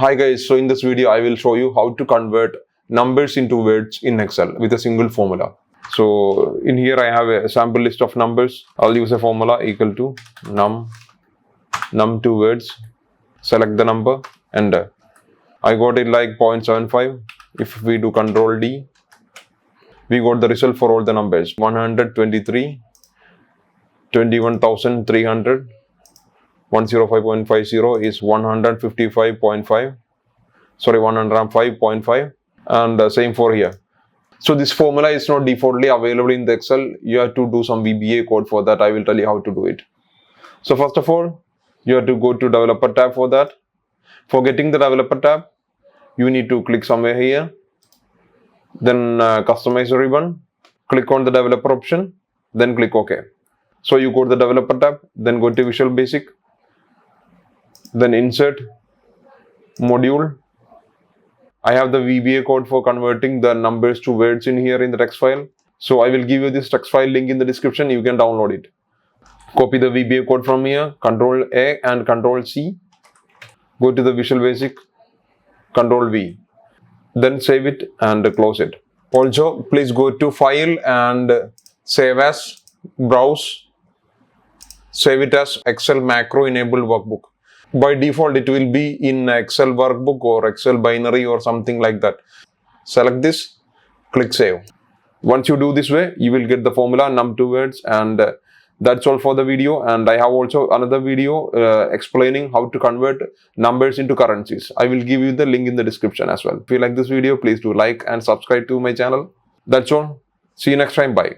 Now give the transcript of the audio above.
Hi guys, so in this video I will show you how to convert numbers into words in Excel with a single formula. So in here I have a sample list of numbers. I'll use a formula equal to NumToWords. Select the number, enter. I got it like 0.75. If we do Control D, we got the result for all the numbers. 123, 21,300. 105.50 is 155.5, sorry 105.5, and same for here. So this formula is not defaultly available in the Excel. You have to do some VBA code for that. I will tell you how to do it. So first of all, you have to go to developer tab for that. For getting the developer tab, you need to click somewhere here, then customize ribbon, click on the developer option, then click OK. So you go to the developer tab, then go to Visual Basic, then insert module. I have the VBA code for converting the numbers to words in here in the text file. So I will give you this text file link in the description. You can download it. Copy the VBA code from here, Control A and Control C. Go to the Visual Basic, Control V. Then save it and close it. Also, please go to File and Save As, Browse. Save it as Excel Macro Enabled Workbook. By default, it will be in Excel workbook or Excel binary or something like that. Select this, click save. Once you do this way, you will get the formula NumToWords, and that's all for the video. And I have also another video explaining how to convert numbers into currencies. I will give you the link in the description as well. If you like this video, please do like and subscribe to my channel. That's all. See you next time. Bye.